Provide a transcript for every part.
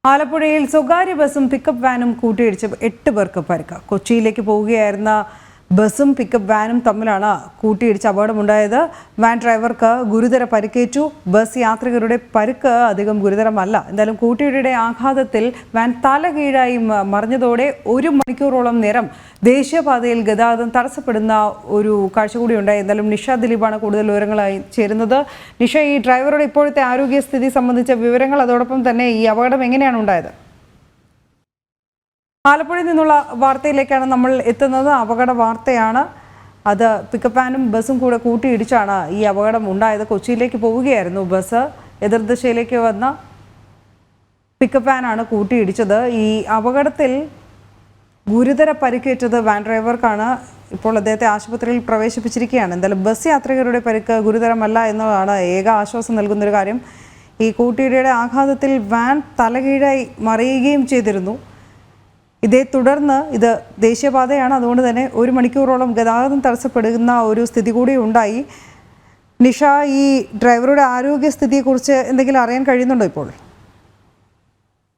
ആലപ്പുഴയിൽ സ്വകാര്യ ബസും പിക്കപ്പ് വാനും കൂട്ടിയിടിച്ച് 8 പേർക്ക് പരിക്ക്. കൊച്ചിയിലേക്ക് പോവുകയായിരുന്ന ബസും പിക്കപ്പ് വാനും തമ്മിലാണ് കൂട്ടിയിടിച്ച് അപകടമുണ്ടായത്. വാൻ ഡ്രൈവർക്ക് ഗുരുതര പരിക്കേറ്റു. ബസ് യാത്രികരുടെ പരിക്ക് അധികം ഗുരുതരമല്ല. എന്തായാലും കൂട്ടിയിടിയുടെ ആഘാതത്തിൽ വാൻ തലകീഴായി മറിഞ്ഞതോടെ 1 മണിക്കൂറോളം നേരം ദേശീയപാതയിൽ ഗതാഗതം തടസ്സപ്പെടുന്ന ഒരു കാഴ്ച കൂടി ഉണ്ടായി. എന്തായാലും നിഷ ദിലീപാണ് കൂടുതൽ വിവരങ്ങളായി ചേരുന്നത്. നിഷ, ഈ ഡ്രൈവറുടെ ഇപ്പോഴത്തെ ആരോഗ്യസ്ഥിതി സംബന്ധിച്ച വിവരങ്ങൾ, അതോടൊപ്പം തന്നെ ഈ അപകടം എങ്ങനെയാണ് ഉണ്ടായത്? ആലപ്പുഴയിൽ നിന്നുള്ള വാർത്തയിലേക്കാണ് നമ്മൾ എത്തുന്നത്. അപകട വാർത്തയാണ് അത്. പിക്കപ്പ് വാനും ബസും കൂടെ കൂട്ടിയിടിച്ചാണ് ഈ അപകടം ഉണ്ടായത്. കൊച്ചിയിലേക്ക് പോവുകയായിരുന്നു ബസ്. എതിർദിശയിലേക്ക് വന്ന പിക്കപ്പ് വാനാണ് കൂട്ടിയിടിച്ചത്. ഈ അപകടത്തിൽ ഗുരുതര പരിക്കേറ്റത് വാൻ ഡ്രൈവർക്കാണ്. ഇപ്പോൾ അദ്ദേഹത്തെ ആശുപത്രിയിൽ പ്രവേശിപ്പിച്ചിരിക്കുകയാണ്. എന്തായാലും ബസ് യാത്രികരുടെ പരിക്ക് ഗുരുതരമല്ല എന്നതാണ് ഏക ആശ്വാസം നൽകുന്നൊരു കാര്യം. ഈ കൂട്ടിയിടിയുടെ ആഘാതത്തിൽ വാൻ തലകീഴായി മറിയുകയും ചെയ്തിരുന്നു. ഇതേ തുടർന്ന് ഇത് ദേശീയപാതയാണ്, അതുകൊണ്ട് തന്നെ 1 മണിക്കൂറോളം ഗതാഗതം തടസ്സപ്പെടുന്ന ഒരു സ്ഥിതി കൂടി ഉണ്ടായി. നിഷ, ഈ ഡ്രൈവറുടെ ആരോഗ്യസ്ഥിതിയെക്കുറിച്ച് എന്തെങ്കിലും അറിയാൻ കഴിയുന്നുണ്ടോ ഇപ്പോൾ?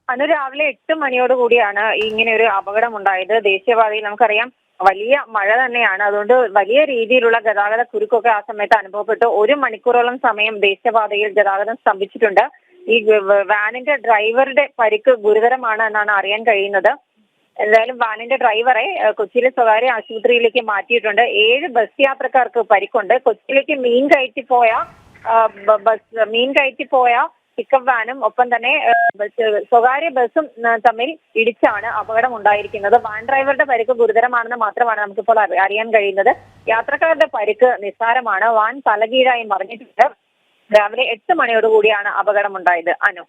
അന്ന് രാവിലെ 8 മണിയോട് കൂടിയാണ് ഇങ്ങനെ ഒരു അപകടം ഉണ്ടായത്. ദേശീയപാതയിൽ നമുക്കറിയാം വലിയ മഴ തന്നെയാണ്, അതുകൊണ്ട് വലിയ രീതിയിലുള്ള ഗതാഗത കുരുക്കൊക്കെ ആ സമയത്ത് അനുഭവപ്പെട്ടു. 1 മണിക്കൂറോളം സമയം ദേശീയപാതയിൽ ഗതാഗതം സ്തംഭിച്ചിട്ടുണ്ട്. ഈ വാനിന്റെ ഡ്രൈവറുടെ പരിക്ക് ഗുരുതരമാണ് എന്നാണ് അറിയാൻ കഴിയുന്നത്. എന്തായാലും വാനിന്റെ ഡ്രൈവറെ കൊച്ചിയിലെ സ്വകാര്യ ആശുപത്രിയിലേക്ക് മാറ്റിയിട്ടുണ്ട്. 7 ബസ് യാത്രക്കാർക്ക് പരിക്കുണ്ട്. കൊച്ചിയിലേക്ക് മീൻ കയറ്റി പോയ പിക്കപ്പ് വാനും ഒപ്പം തന്നെ സ്വകാര്യ ബസും തമ്മിൽ ഇടിച്ചാണ് അപകടം ഉണ്ടായിരിക്കുന്നത്. വാൻ ഡ്രൈവറുടെ പരിക്ക് ഗുരുതരമാണെന്ന് മാത്രമാണ് നമുക്കിപ്പോൾ അറിയാൻ കഴിയുന്നത്. യാത്രക്കാരുടെ പരിക്ക് നിസ്സാരമാണ്. വാൻ തലകീഴായി മറിഞ്ഞിട്ടുണ്ട്. രാവിലെ 8 മണിയോടുകൂടിയാണ് അപകടം ഉണ്ടായത്. അനു.